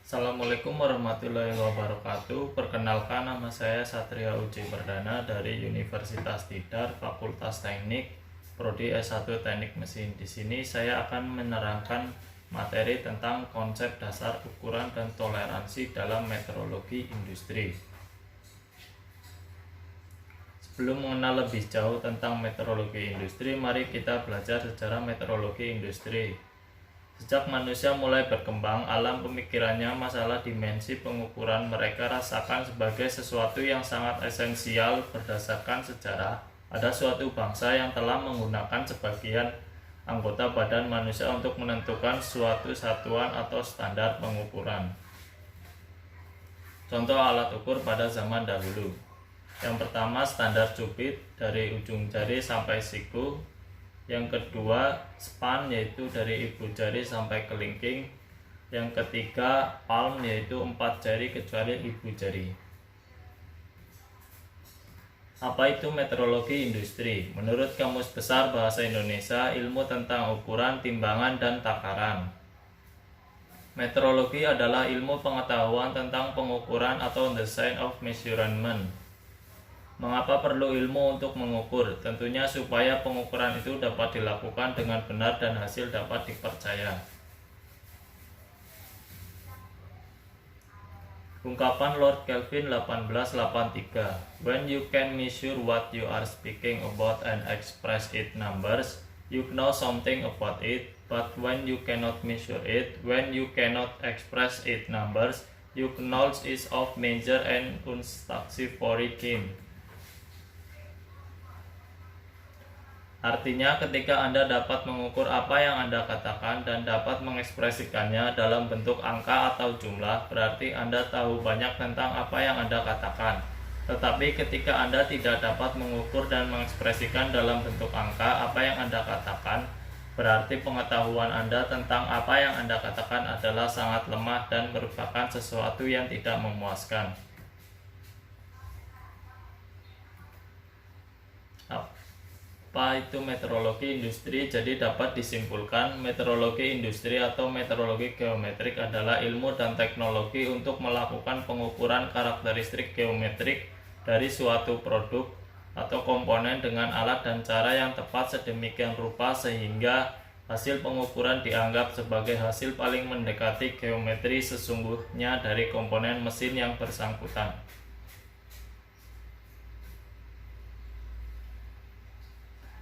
Assalamualaikum warahmatullahi wabarakatuh. Perkenalkan, nama saya Satria Uji Perdana dari Universitas Tidar, Fakultas Teknik, Prodi S1 Teknik Mesin. Di sini saya akan menerangkan materi tentang konsep dasar ukuran dan toleransi dalam metrologi industri. Sebelum mengenal lebih jauh tentang metrologi industri, mari kita belajar sejarah metrologi industri. Sejak manusia mulai berkembang, alam pemikirannya masalah dimensi pengukuran mereka rasakan sebagai sesuatu yang sangat esensial. Berdasarkan sejarah, ada suatu bangsa yang telah menggunakan sebagian anggota badan manusia untuk menentukan suatu satuan atau standar pengukuran. Contoh alat ukur pada zaman dahulu. Yang pertama, standar cubit dari ujung jari sampai siku. Yang kedua, span, yaitu dari ibu jari sampai kelingking. Yang ketiga, palm, yaitu 4 jari kecuali ibu jari. Apa itu metrologi industri? Menurut Kamus Besar Bahasa Indonesia, ilmu tentang ukuran, timbangan, dan takaran. Metrologi adalah ilmu pengetahuan tentang pengukuran atau the science of measurement. Mengapa perlu ilmu untuk mengukur? Tentunya supaya pengukuran itu dapat dilakukan dengan benar dan hasil dapat dipercaya. Ungkapan Lord Kelvin 1883, "When you can measure what you are speaking about and express it numbers, you know something about it. But when you cannot measure it, when you cannot express it numbers, your knowledge is of major and unsatisfactory kind." Artinya, ketika Anda dapat mengukur apa yang Anda katakan dan dapat mengekspresikannya dalam bentuk angka atau jumlah, berarti Anda tahu banyak tentang apa yang Anda katakan. Tetapi ketika Anda tidak dapat mengukur dan mengekspresikan dalam bentuk angka apa yang Anda katakan, berarti pengetahuan Anda tentang apa yang Anda katakan adalah sangat lemah dan merupakan sesuatu yang tidak memuaskan. Apa itu metrologi industri? Jadi dapat disimpulkan, metrologi industri atau metrologi geometrik adalah ilmu dan teknologi untuk melakukan pengukuran karakteristik geometrik dari suatu produk atau komponen dengan alat dan cara yang tepat sedemikian rupa sehingga hasil pengukuran dianggap sebagai hasil paling mendekati geometri sesungguhnya dari komponen mesin yang bersangkutan.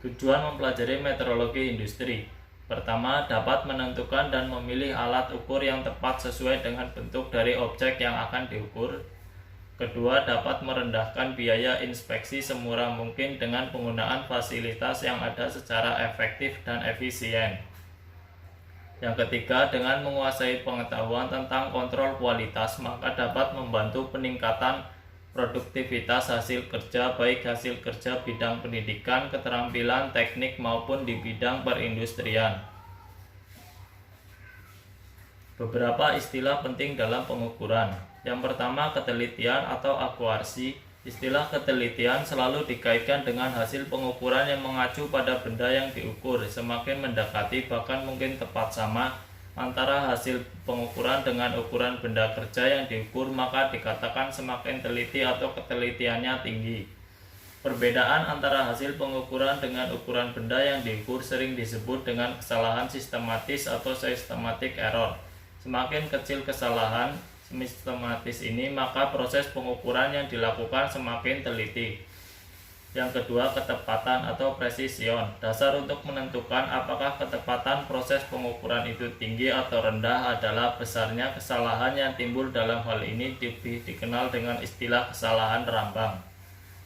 Tujuan mempelajari metrologi industri: pertama, dapat menentukan dan memilih alat ukur yang tepat sesuai dengan bentuk dari objek yang akan diukur. Kedua, dapat merendahkan biaya inspeksi semurah mungkin dengan penggunaan fasilitas yang ada secara efektif dan efisien. Yang ketiga, dengan menguasai pengetahuan tentang kontrol kualitas, maka dapat membantu peningkatan produktivitas hasil kerja, baik hasil kerja bidang pendidikan, keterampilan teknik maupun di bidang perindustrian. Beberapa istilah penting dalam pengukuran. Yang pertama, ketelitian atau akuarsi. Istilah ketelitian selalu dikaitkan dengan hasil pengukuran yang mengacu pada benda yang diukur. Semakin mendekati, bahkan mungkin tepat sama antara hasil pengukuran dengan ukuran benda kerja yang diukur, maka dikatakan semakin teliti atau ketelitiannya tinggi. Perbedaan antara hasil pengukuran dengan ukuran benda yang diukur sering disebut dengan kesalahan sistematis atau systematic error. Semakin kecil kesalahan sistematis ini, maka proses pengukuran yang dilakukan semakin teliti. Yang kedua, ketepatan atau precision. Dasar untuk menentukan apakah ketepatan proses pengukuran itu tinggi atau rendah adalah besarnya kesalahan yang timbul. Dalam hal ini dikenal dengan istilah kesalahan rambang.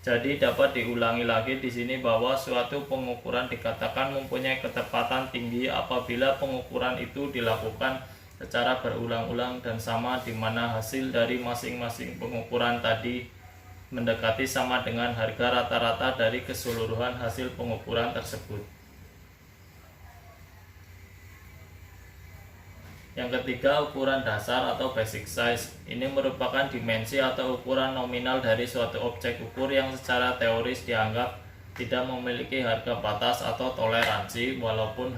Jadi dapat diulangi lagi di sini bahwa suatu pengukuran dikatakan mempunyai ketepatan tinggi apabila pengukuran itu dilakukan secara berulang-ulang dan sama, di mana hasil dari masing-masing pengukuran tadi mendekati sama dengan harga rata-rata dari keseluruhan hasil pengukuran tersebut. Yang ketiga, ukuran dasar atau basic size. Ini merupakan dimensi atau ukuran nominal dari suatu objek ukur yang secara teoris dianggap tidak memiliki harga batas atau toleransi, walaupun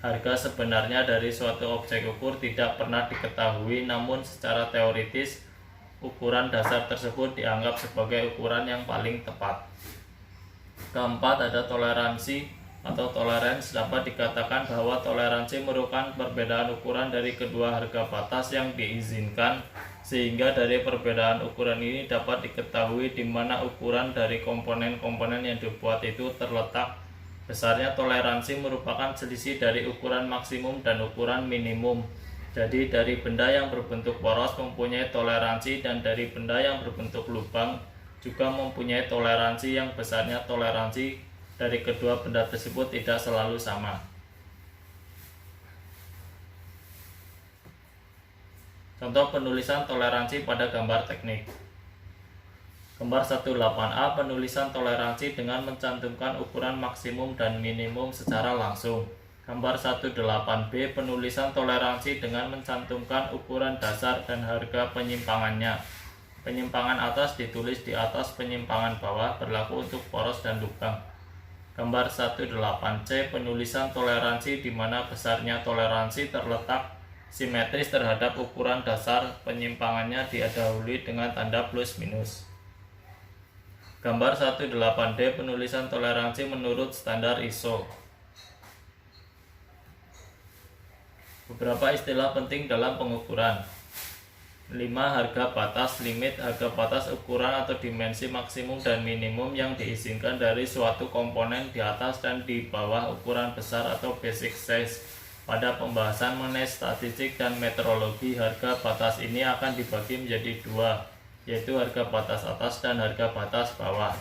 Harga sebenarnya dari suatu objek ukur tidak pernah diketahui, namun secara teoritis ukuran dasar tersebut dianggap sebagai ukuran yang paling tepat. Keempat, ada toleransi atau tolerance. Dapat dikatakan bahwa toleransi merupakan perbedaan ukuran dari kedua harga batas yang diizinkan, sehingga dari perbedaan ukuran ini dapat diketahui di mana ukuran dari komponen-komponen yang dibuat itu terletak. Besarnya toleransi merupakan selisih dari ukuran maksimum dan ukuran minimum. Jadi dari benda yang berbentuk poros mempunyai toleransi, dan dari benda yang berbentuk lubang juga mempunyai toleransi, yang besarnya toleransi dari kedua benda tersebut tidak selalu sama. Contoh penulisan toleransi pada gambar teknik. Gambar 18A, penulisan toleransi dengan mencantumkan ukuran maksimum dan minimum secara langsung. Gambar 18B, penulisan toleransi dengan mencantumkan ukuran dasar dan harga penyimpangannya. Penyimpangan atas ditulis di atas penyimpangan bawah, berlaku untuk poros dan lubang. Gambar 18C, penulisan toleransi di mana besarnya toleransi terletak simetris terhadap ukuran dasar, penyimpangannya didahului dengan tanda plus minus. Gambar 18D, penulisan toleransi menurut standar ISO. Beberapa istilah penting dalam pengukuran. 5. Harga batas, limit, harga batas ukuran atau dimensi maksimum dan minimum yang diizinkan dari suatu komponen di atas dan di bawah ukuran besar atau basic size. Pada pembahasan mengenai statistik dan meteorologi, harga batas ini akan dibagi menjadi dua, yaitu harga batas atas dan harga batas bawah.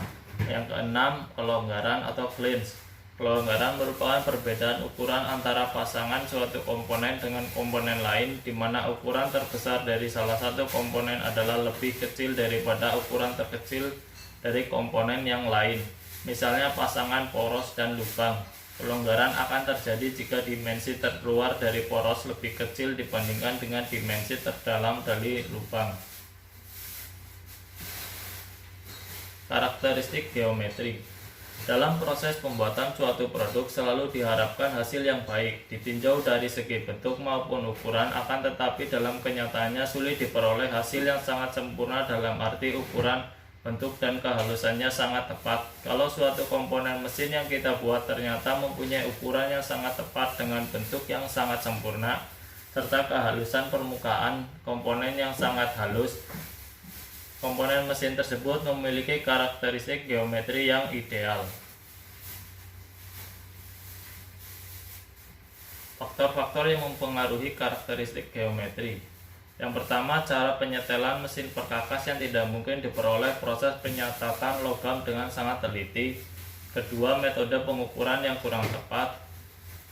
Yang keenam, kelonggaran atau clearance. Kelonggaran merupakan perbedaan ukuran antara pasangan suatu komponen dengan komponen lain, di mana ukuran terbesar dari salah satu komponen adalah lebih kecil daripada ukuran terkecil dari komponen yang lain. Misalnya pasangan poros dan lubang. Kelonggaran akan terjadi jika dimensi terluar dari poros lebih kecil dibandingkan dengan dimensi terdalam dari lubang. Karakteristik geometri. Dalam proses pembuatan suatu produk selalu diharapkan hasil yang baik, ditinjau dari segi bentuk maupun ukuran, akan tetapi dalam kenyataannya sulit diperoleh hasil yang sangat sempurna dalam arti ukuran, bentuk, dan kehalusannya sangat tepat. Kalau suatu komponen mesin yang kita buat ternyata mempunyai ukuran yang sangat tepat dengan bentuk yang sangat sempurna, serta kehalusan permukaan komponen yang sangat halus, komponen mesin tersebut memiliki karakteristik geometri yang ideal. Faktor-faktor yang mempengaruhi karakteristik geometri. Yang pertama, cara penyetelan mesin perkakas yang tidak mungkin diperoleh proses penyatatan logam dengan sangat teliti. Kedua, metode pengukuran yang kurang tepat.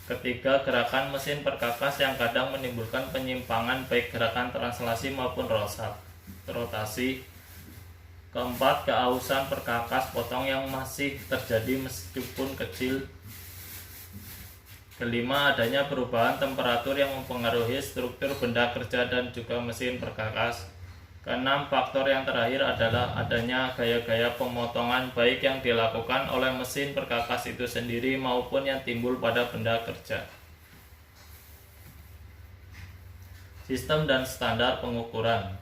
Ketiga, gerakan mesin perkakas yang kadang menimbulkan penyimpangan baik gerakan translasi maupun rotasi. Keempat, keausan perkakas potong yang masih terjadi meskipun kecil. Kelima, adanya perubahan temperatur yang mempengaruhi struktur benda kerja dan juga mesin perkakas. Keenam, faktor yang terakhir adalah adanya gaya-gaya pemotongan baik yang dilakukan oleh mesin perkakas itu sendiri maupun yang timbul pada benda kerja. Sistem dan standar pengukuran.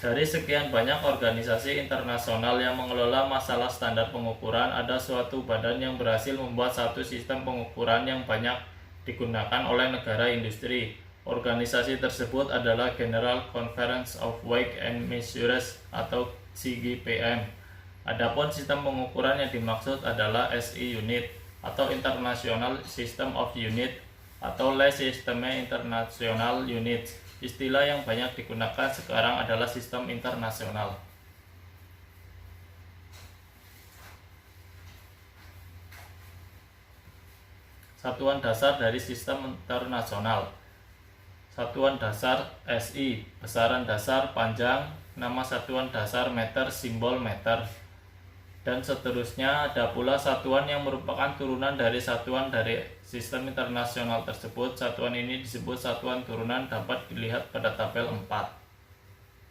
Dari sekian banyak organisasi internasional yang mengelola masalah standar pengukuran, ada suatu badan yang berhasil membuat satu sistem pengukuran yang banyak digunakan oleh negara industri. Organisasi tersebut adalah General Conference of Weights and Measures atau CGPM. Adapun sistem pengukuran yang dimaksud adalah SI Unit atau International System of Unit atau Les Systèmes International Units. Istilah yang banyak digunakan sekarang adalah sistem internasional. Satuan dasar dari sistem internasional. Satuan dasar SI, besaran dasar, panjang, nama satuan dasar, meter, simbol meter, dan seterusnya. Ada pula satuan yang merupakan turunan dari satuan dari sistem internasional tersebut. Satuan ini disebut satuan turunan, dapat dilihat pada tabel 4.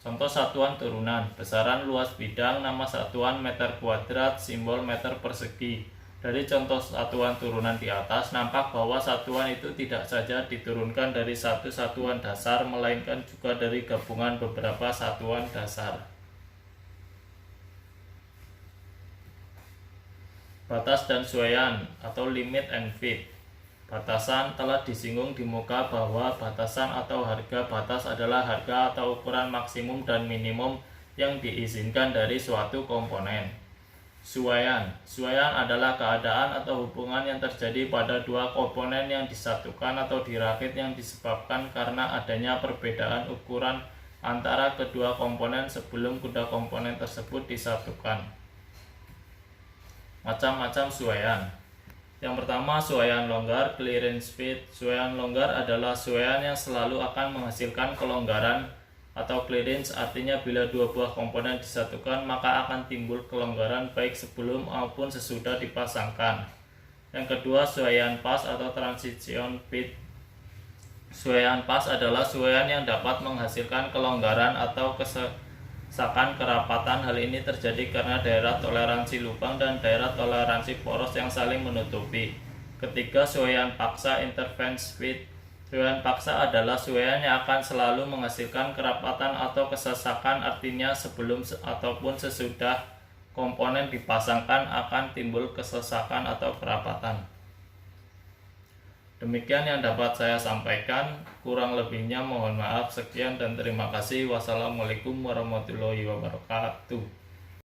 Contoh satuan turunan: besaran luas bidang, nama satuan meter kuadrat, simbol meter persegi. Dari contoh satuan turunan di atas, nampak bahwa satuan itu tidak saja diturunkan dari satu satuan dasar, melainkan juga dari gabungan beberapa satuan dasar. Batas dan suaian atau limit and fit. Batasan telah disinggung di muka bahwa batasan atau harga batas adalah harga atau ukuran maksimum dan minimum yang diizinkan dari suatu komponen. Suaian adalah keadaan atau hubungan yang terjadi pada dua komponen yang disatukan atau dirakit yang disebabkan karena adanya perbedaan ukuran antara kedua komponen sebelum kedua komponen tersebut disatukan. Macam-macam suaian. Yang pertama, suaian longgar, clearance fit. Suaian longgar adalah suaian yang selalu akan menghasilkan kelonggaran atau clearance, artinya bila dua buah komponen disatukan maka akan timbul kelonggaran baik sebelum maupun sesudah dipasangkan. Yang kedua, suaian pas atau transition fit. Suaian pas adalah suaian yang dapat menghasilkan kelonggaran atau kesesakan kerapatan. Hal ini terjadi karena daerah toleransi lubang dan daerah toleransi poros yang saling menutupi. Ketiga, suaian paksa interference fit. Suaian paksa adalah suaian yang akan selalu menghasilkan kerapatan atau kesesakan, artinya sebelum ataupun sesudah komponen dipasangkan akan timbul kesesakan atau kerapatan. Demikian yang dapat saya sampaikan, kurang lebihnya mohon maaf. Sekian dan terima kasih. Wassalamualaikum warahmatullahi wabarakatuh.